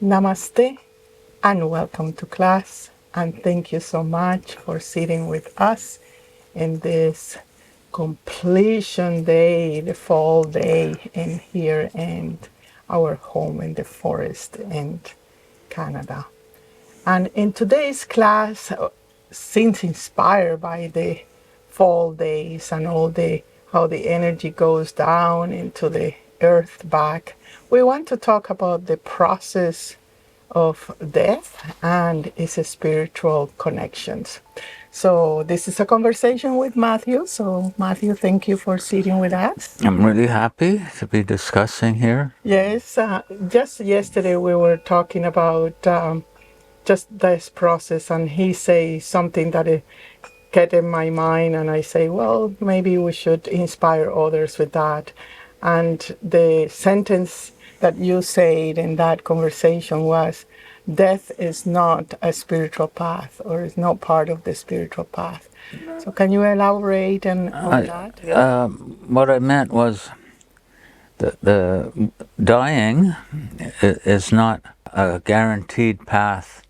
Namaste and welcome to class. And thank you so much for sitting with us in this completion day, the fall day, in here in our home in the forest in Canada. And in today's class, since inspired by the fall days and all the how the energy goes down into the earth back, we want to talk about the process of death and its spiritual connections. So this is a conversation with Matthew. So Matthew, thank you for sitting with us. I'm really happy to be discussing here. Yes, just yesterday we were talking about just this process, and he say something that get in my mind, and I say, well, maybe we should inspire others with that. And the sentence that you said in that conversation was, death is not a spiritual path, or is not part of the spiritual path. So can you elaborate on that? What I meant was the dying is not a guaranteed path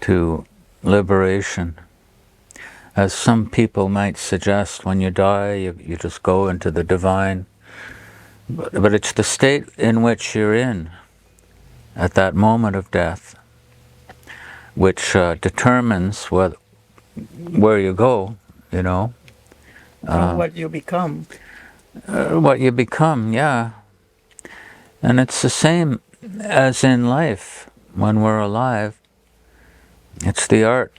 to liberation. As some people might suggest, when you die, you just go into the divine. But it's the state in which you're in at that moment of death which determines where you go, you know. What you become. What you become, yeah. And it's the same as in life when we're alive. It's the art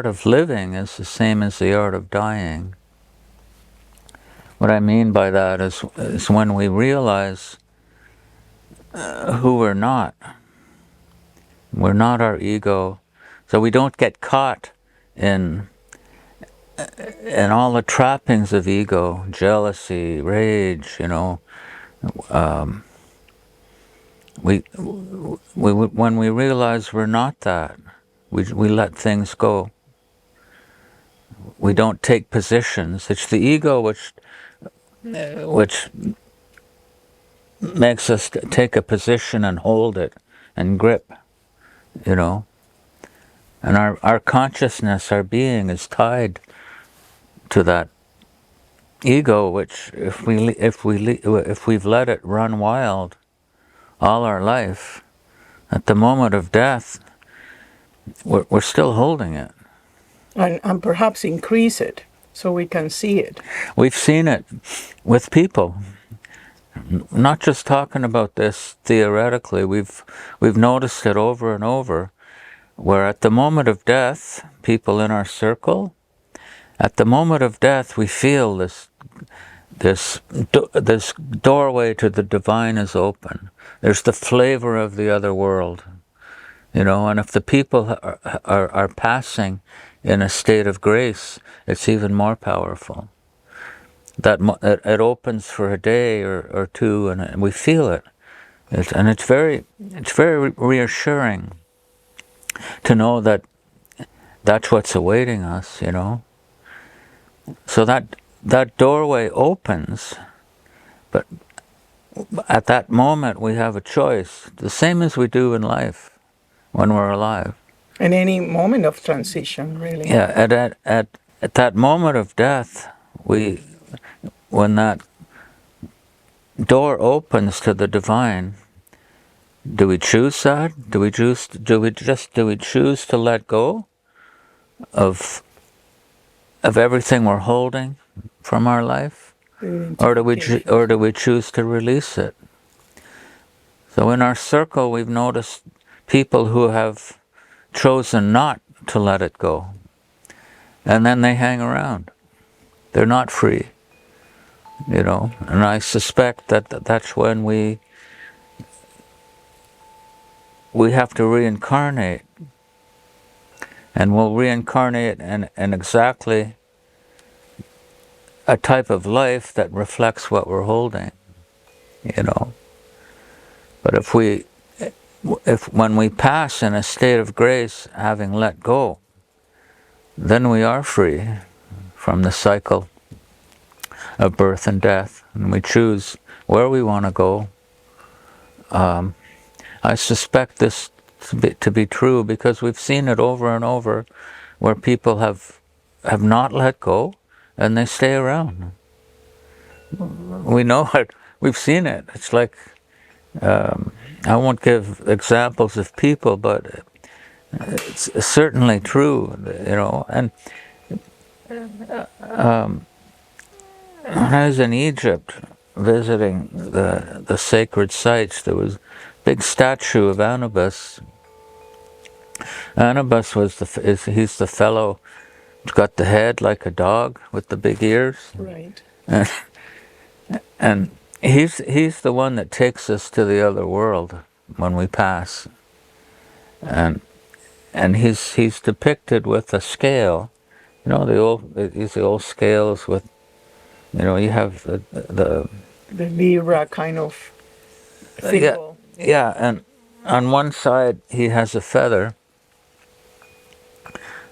of living is the same as the art of dying. What I mean by that is when we realize who we're not. We're not our ego, so we don't get caught in all the trappings of ego, jealousy, rage, you know. When we realize we're not that, we let things go. We don't take positions. It's the ego which makes us take a position and hold it and grip, you know. And our consciousness, our being, is tied to that ego, which if we've let it run wild all our life, at the moment of death, we're still holding it. And perhaps increase it so we can see it. We've seen it with people. Not just talking about this theoretically, we've noticed it over and over, where at the moment of death, people in our circle, at the moment of death, we feel this doorway to the divine is open. There's the flavor of the other world, you know. And if the people are passing in a state of grace, it's even more powerful. That it opens for a day or two, and we feel it. And it's very reassuring to know that that's what's awaiting us, you know. So that doorway opens, but at that moment we have a choice, the same as we do in life when we're alive. In any moment of transition, really. Yeah, at that moment of death, when that door opens to the divine, do we choose that? Do we choose to let go of everything we're holding from our life, or do we choose to release it? So in our circle, we've noticed people who have chosen not to let it go, and then they hang around. They're not free, you know. And I suspect that's when we have to reincarnate, and we'll reincarnate in exactly a type of life that reflects what we're holding, you know. But when we pass in a state of grace, having let go, then we are free from the cycle of birth and death, and we choose where we want to go. I suspect this to be true because we've seen it over and over where people have not let go and they stay around. We know it. We've seen it. It's like, I won't give examples of people, but it's certainly true, you know. And when I was in Egypt visiting the sacred sites, there was a big statue of Anubis. Anubis he's the fellow who's got the head like a dog with the big ears, Right. and he's the one that takes us to the other world when we pass, and he's depicted with a scale, you know, these the old scales with, you know, you have The Libra kind of yeah, symbol. yeah, and on one side he has a feather,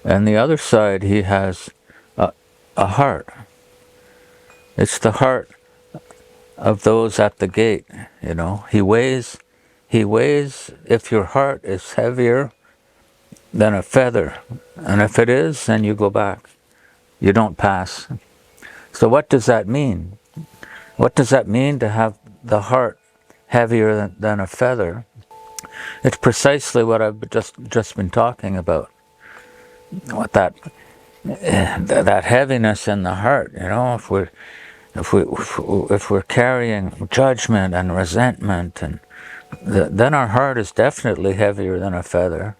and the other side he has a heart. It's the heart of those at the gate, you know. He weighs if your heart is heavier than a feather, and if it is, then you go back. You don't pass. So what does that mean? What does that mean to have the heart heavier than a feather? It's precisely what I've just been talking about. What that heaviness in the heart, you know, if we're carrying judgment and resentment, and then our heart is definitely heavier than a feather.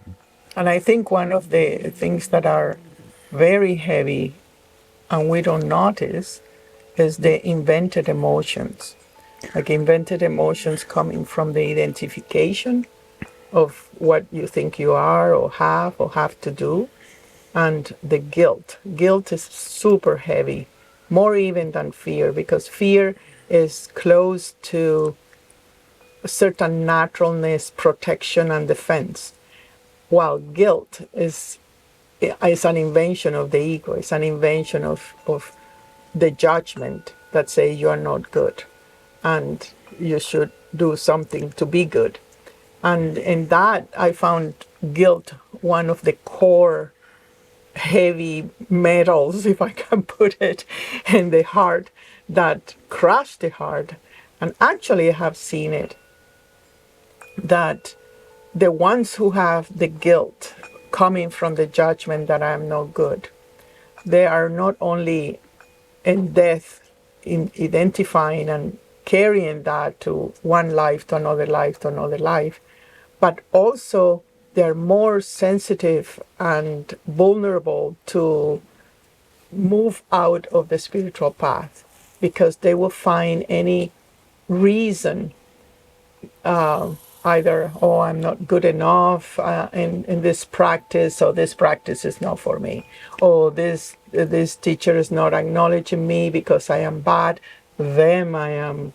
And I think one of the things that are very heavy and we don't notice is the invented emotions. Like invented emotions coming from the identification of what you think you are or have to do, and the guilt. Guilt is super heavy, more even than fear, because fear is close to a certain naturalness, protection, and defense, while guilt is an invention of the ego. It's an invention of the judgment that say you are not good and you should do something to be good. And in that, I found guilt one of the core heavy metals, if I can put it, in the heart that crush the heart. And actually, I have seen it that the ones who have the guilt coming from the judgment that I am not good, they are not only in death, in identifying and carrying that to one life to another life to another life, but also they're more sensitive and vulnerable to move out of the spiritual path because they will find any reason, either, oh, I'm not good enough in this practice, or this practice is not for me, or this teacher is not acknowledging me because I am bad, then I am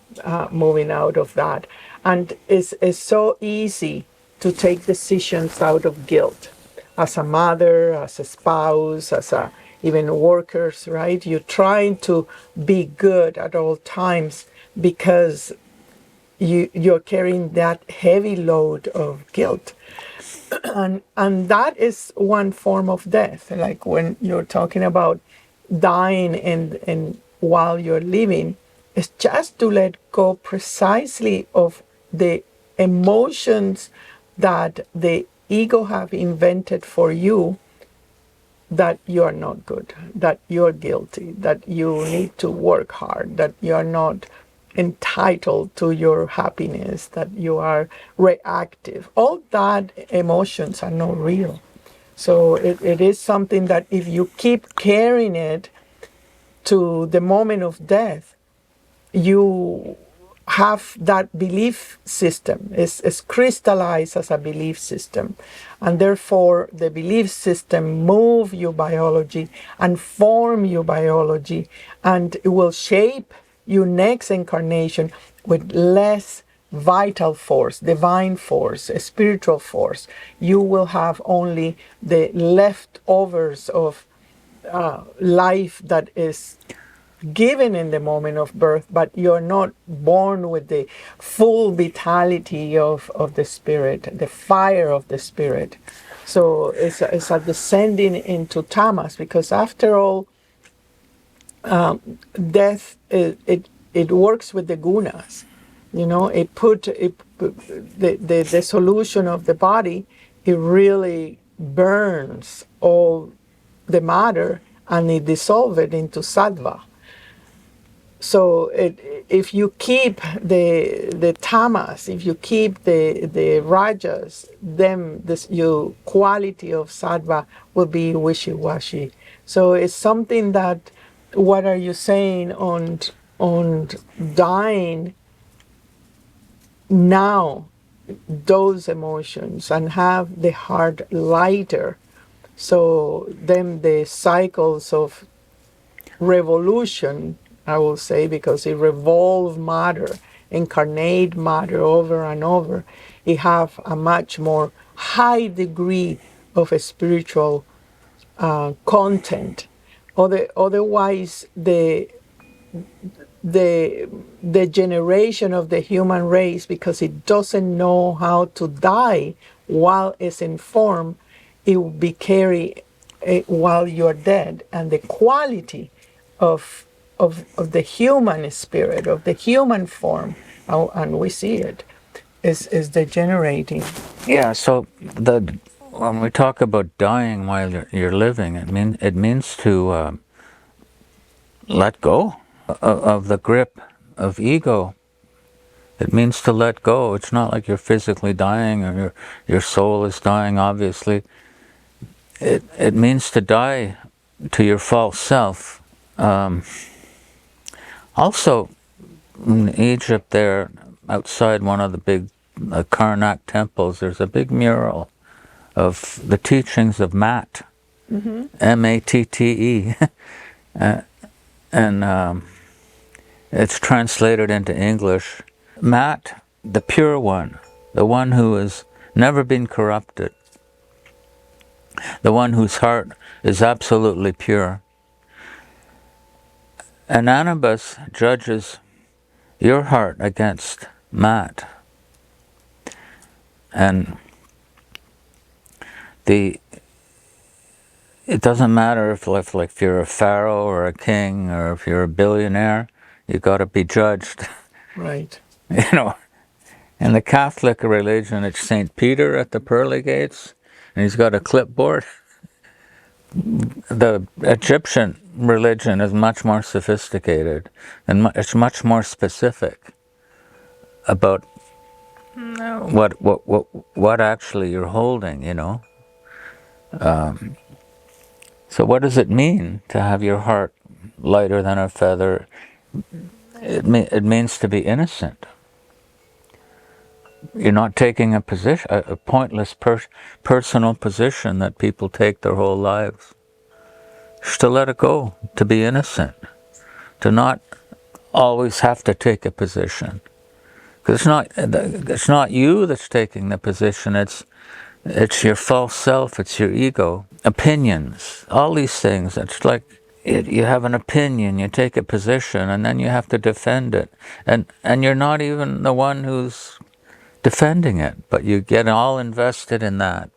moving out of that. And it's so easy to take decisions out of guilt, as a mother, as a spouse, as a even workers, right? You're trying to be good at all times because you're carrying that heavy load of guilt. And that is one form of death. Like when you're talking about dying and while you're living, it's just to let go precisely of the emotions that the ego have invented for you, that you are not good, that you're guilty, that you need to work hard, that you are not entitled to your happiness, that you are reactive. All that emotions are not real. So it is something that if you keep carrying it to the moment of death, you have that belief system is crystallized as a belief system, and therefore the belief system move your biology and form your biology, and it will shape your next incarnation with less vital force, divine force, a spiritual force. You will have only the leftovers of life that is given in the moment of birth, but you're not born with the full vitality of the spirit, the fire of the spirit. So it's a descending into tamas, because after all, death it works with the gunas. You know, the solution of the body, it really burns all the matter and it dissolves it into sattva. So if you keep the tamas, if you keep the rajas, then this your quality of sattva will be wishy-washy. So it's something that, what are you saying on dying now those emotions and have the heart lighter, so then the cycles of revolution, I will say, because it revolve matter, incarnate matter over and over, it have a much more high degree of a spiritual content. Otherwise, the generation of the human race, because it doesn't know how to die while it's in form, it will be carried while you're dead, and the quality of of the human spirit, of the human form, and we see it, is degenerating. Yeah, so when we talk about dying while you're living, it means to let go of the grip of ego. It means to let go. It's not like you're physically dying or your soul is dying, obviously. It means to die to your false self. Also, in Egypt there, outside one of the big Karnak temples, there's a big mural of the teachings of Matt, M-A-T-T-E. And it's translated into English. Matt, the pure one, the one who has never been corrupted, the one whose heart is absolutely pure. Anubis judges your heart against Matt. And it doesn't matter if you're a pharaoh or a king or if you're a billionaire, you got to be judged. Right. You know, in the Catholic religion, it's St. Peter at the pearly gates, and he's got a clipboard. The Egyptian religion is much more sophisticated, and it's much more specific about what actually you're holding, you know. So what does it mean to have your heart lighter than a feather? It means to be innocent. You're not taking a position, a pointless personal position that people take their whole lives. Just to let it go, to be innocent, to not always have to take a position. Because it's not you that's taking the position, it's your false self, it's your ego. Opinions, all these things, it's like you have an opinion, you take a position, and then you have to defend it. And you're not even the one who's defending it, but you get all invested in that.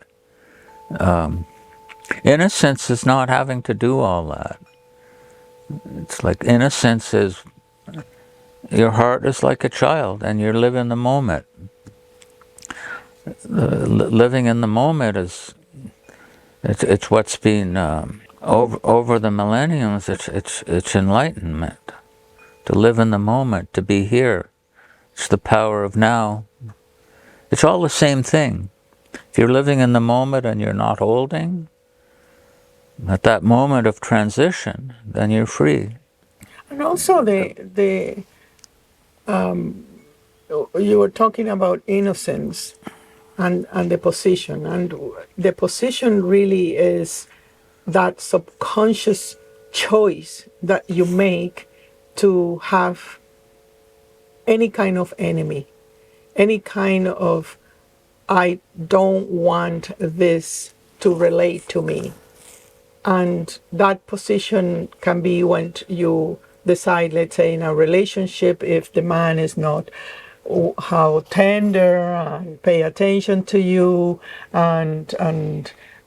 Innocence is not having to do all that. It's like innocence is, your heart is like a child, and you live in the moment. Living in the moment is, it's what's been over the millenniums. It's enlightenment. To live in the moment, to be here. It's the power of now. It's all the same thing. If you're living in the moment and you're not holding, at that moment of transition, then you're free. And also you were talking about innocence and the position, and the position really is that subconscious choice that you make to have any kind of enemy, any kind of, I don't want this to relate to me. And that position can be when you decide, let's say in a relationship, if the man is not how tender and pay attention to you, and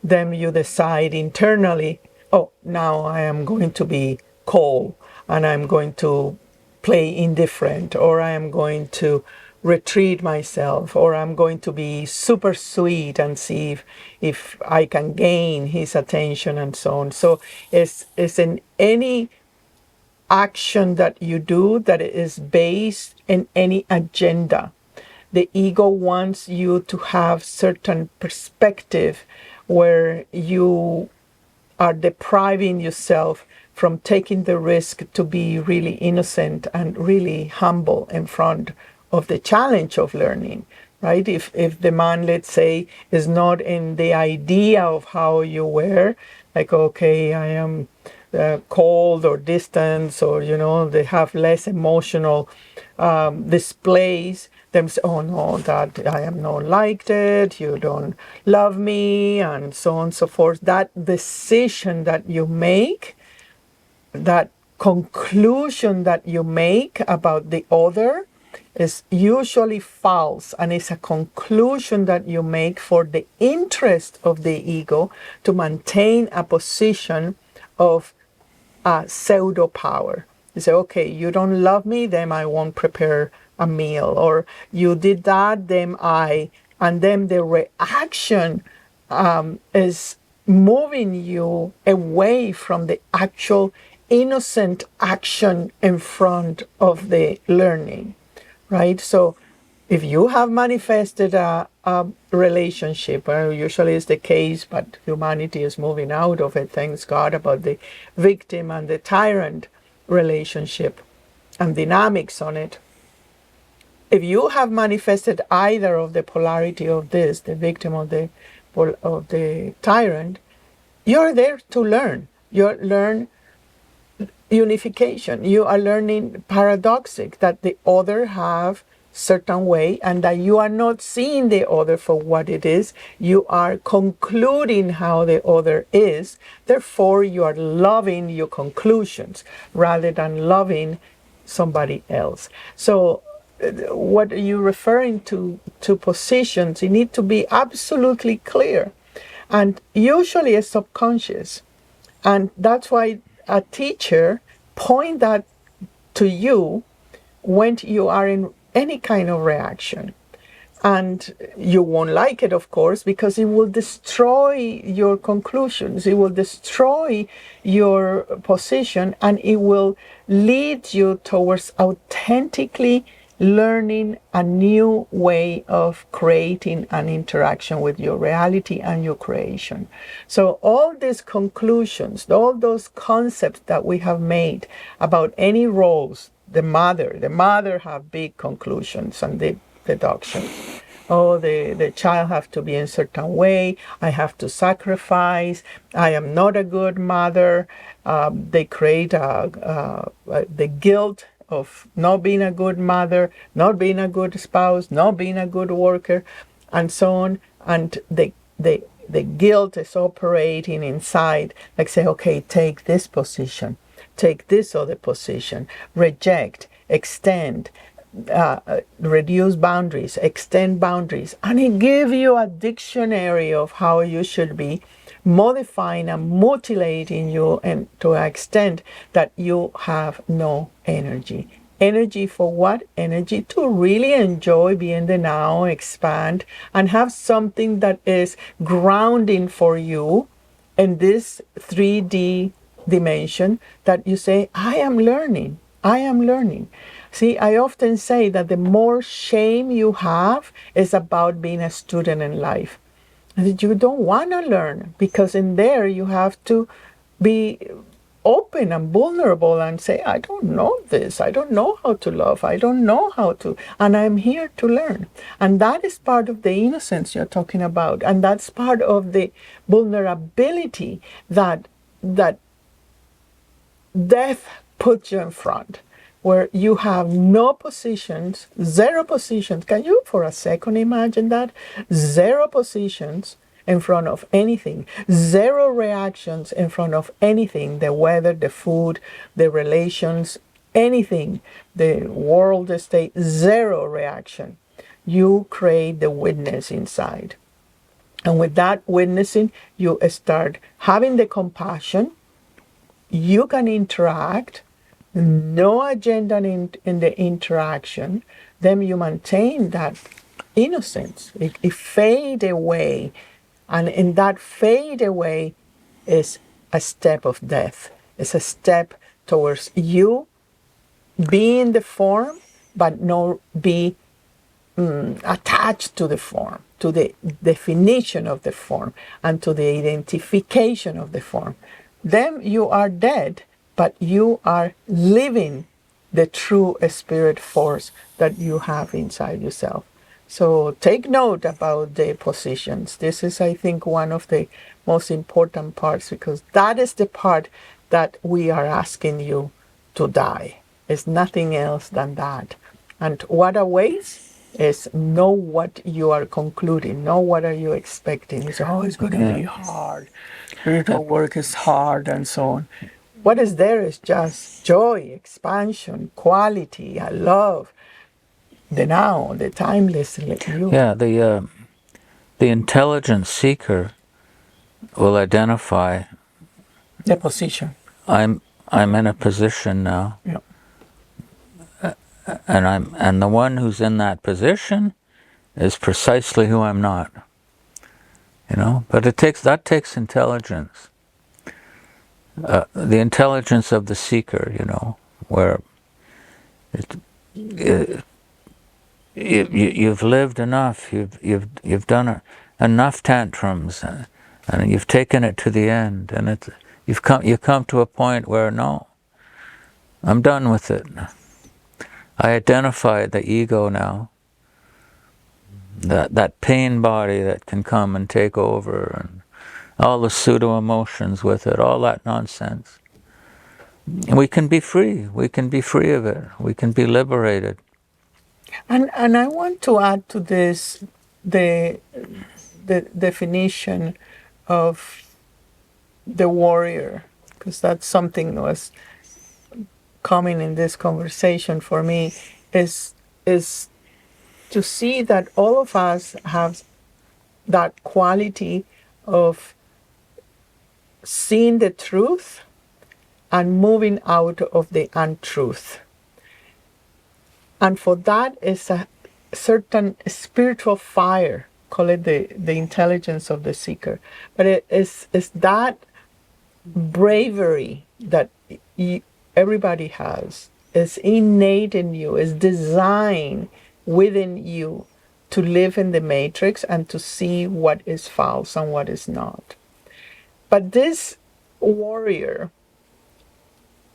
then you decide internally, oh, now I am going to be cold and I'm going to play indifferent, or I am going to retreat myself, or I'm going to be super sweet and see if I can gain his attention and so on. So it's in any action that you do that is based in any agenda. The ego wants you to have certain perspective where you are depriving yourself from taking the risk to be really innocent and really humble in front of the challenge of learning, right? If the man, let's say, is not in the idea of how you were, like, okay, I am cold or distant, or, they have less emotional displays, them say, oh no, that I am not liked it, you don't love me, and so on and so forth. That decision that you make, that conclusion that you make about the other, is usually false, and it's a conclusion that you make for the interest of the ego to maintain a position of pseudo power. You say, okay, you don't love me, then I won't prepare a meal, or you did that, then and then the reaction is moving you away from the actual innocent action in front of the learning, right? So if you have manifested a relationship, usually is the case, but humanity is moving out of it, thanks God, about the victim and the tyrant relationship and dynamics on it. If you have manifested either of the polarity of this, the victim of the tyrant, you're there to learn. You learn unification. You are learning paradoxic, that the other have certain way, and that you are not seeing the other for what it is. You are concluding how the other is. Therefore, you are loving your conclusions rather than loving somebody else. So what are you referring to positions? You need to be absolutely clear, and usually it's subconscious. And that's why a teacher point that to you when you are in any kind of reaction. And you won't like it, of course, because it will destroy your conclusions. It will destroy your position, and it will lead you towards authentically learning a new way of creating an interaction with your reality and your creation. So all these conclusions, all those concepts that we have made about any roles, the mother have big conclusions and the deductions. Oh, the child have to be in a certain way. I have to sacrifice. I am not a good mother. They create the guilt of not being a good mother, not being a good spouse, not being a good worker, and so on. And the guilt is operating inside, like say, okay, take this position, take this other position, reject, extend, reduce boundaries, extend boundaries, and it gives you a dictionary of how you should be, modifying and mutilating you, and to an extent that you have no energy. Energy for what? Energy to really enjoy being the now, expand, and have something that is grounding for you in this 3D dimension, that you say, I am learning. I am learning. See, I often say that the more shame you have is about being a student in life. That you don't want to learn, because in there you have to be open and vulnerable and say, I don't know this. I don't know how to love. I don't know how to, and I'm here to learn. And that is part of the innocence you're talking about. And that's part of the vulnerability that death puts you in front, where you have no positions, zero positions. Can you for a second imagine that? Zero positions in front of anything, zero reactions in front of anything, the weather, the food, the relations, anything, the world state, zero reaction. You create the witness inside. And with that witnessing, you start having the compassion. You can interact, no agenda in the interaction. Then you maintain that innocence. It fade away. And in that fade away is a step of death. It's a step towards you being the form, but not be attached to the form, to the definition of the form, and to the identification of the form. Then you are dead, but you are living the true spirit force that you have inside yourself. So take note about the positions. This is, I think, one of the most important parts, because that is the part that we are asking you to die. It's nothing else than that. And what awaits is know what you are concluding, know what are you expecting. You say, oh, it's going to be hard. Spiritual work is hard, and so on. What is there is just joy, expansion, quality, love, the now, the timeless you. Yeah, the intelligent seeker will identify, The position. I'm in a position now, Yeah. and the one who's in that position is precisely who I'm not. You know, but that takes intelligence, the intelligence of the seeker. You know, where you've lived enough, you've done enough tantrums, and you've taken it to the end, and you come to a point where no, I'm done with it. I identify the ego now, that pain body that can come and take over, and all the pseudo emotions with it, all that nonsense. And we can be free. We can be free of it. We can be liberated. And I want to add to this the definition of the warrior, because that's something that was coming in this conversation for me, is to see that all of us have that quality of seeing the truth and moving out of the untruth. And for that is a certain spiritual fire, call it the intelligence of the seeker. But it is that bravery that everybody has, is innate in you, is designed within you to live in the matrix and to see what is false and what is not. But this warrior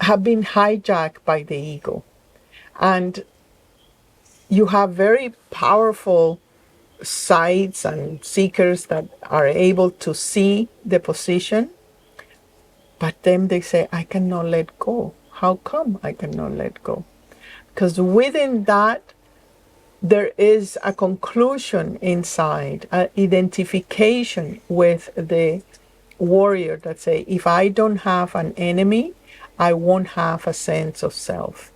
have been hijacked by the ego. And you have very powerful sights and seekers that are able to see the position, but then they say, I cannot let go. How come I cannot let go? Because within that, there is a conclusion inside, an identification with the warrior that say, if I don't have an enemy, I won't have a sense of self.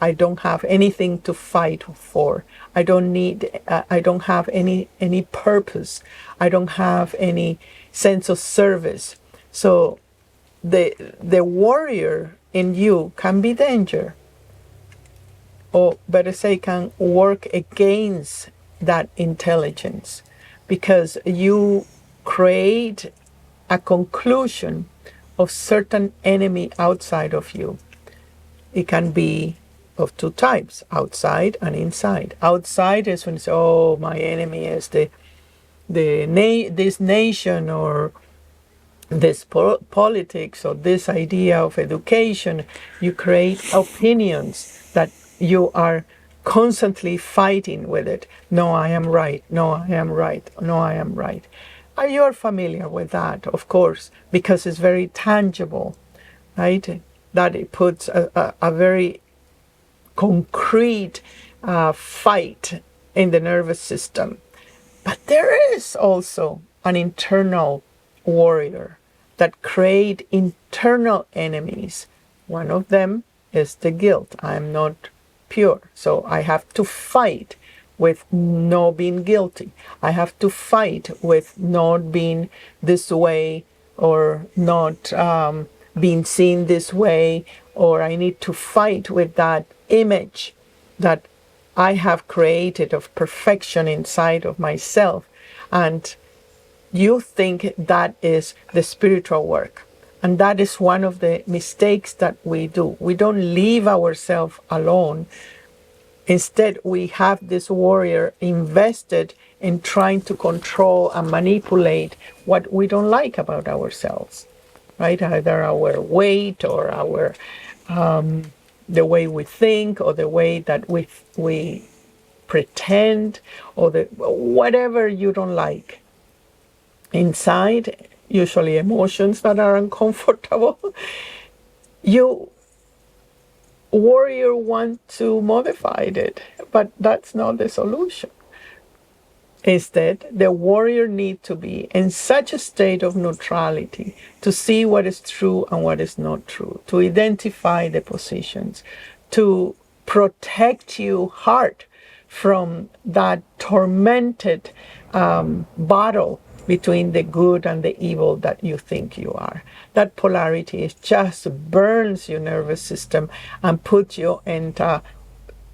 I don't have anything to fight for. I don't have any purpose. I don't have any sense of service. So the warrior in you can be danger, or better say, can work against that intelligence, because you create a conclusion of certain enemy outside of you. It can be of two types, outside and inside. Outside is when you say, oh, my enemy is this nation, or this politics, or this idea of education. You create opinions that you are constantly fighting with it. No, I am right. No, I am right. No, I am right. Are you familiar with that? Of course, because it's very tangible, right? That it puts a very concrete fight in the nervous system. But there is also an internal warrior that create internal enemies. One of them is the guilt. I'm not pure. So I have to fight with not being guilty. I have to fight with not being this way, or not being seen this way, or I need to fight with that image that I have created of perfection inside of myself. And you think that is the spiritual work. And that is one of the mistakes that we do. We don't leave ourselves alone. Instead, we have this warrior invested in trying to control and manipulate what we don't like about ourselves, right? Either our weight, or our the way we think, or the way that we pretend, or the whatever you don't like. Inside, usually emotions that are uncomfortable, you warrior want to modify it, but that's not the solution. Instead, the warrior need to be in such a state of neutrality to see what is true and what is not true, to identify the positions, to protect your heart from that tormented battle between the good and the evil that you think you are. That polarity is just burns your nervous system and puts you into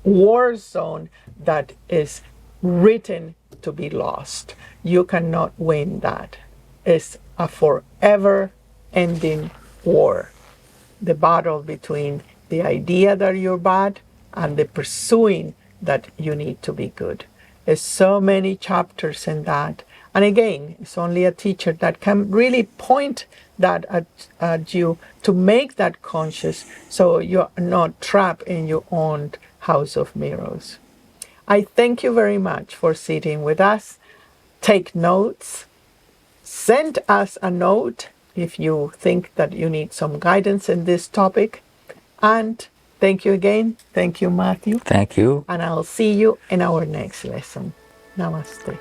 war zone that is written to be lost. You cannot win that. It's a forever ending war. The battle between the idea that you're bad and the pursuing that you need to be good. There's so many chapters in that. And again, it's only a teacher that can really point that at you to make that conscious, so you're not trapped in your own house of mirrors. I thank you very much for sitting with us. Take notes. Send us a note if you think that you need some guidance in this topic. And thank you again. Thank you, Matthew. Thank you. And I'll see you in our next lesson. Namaste.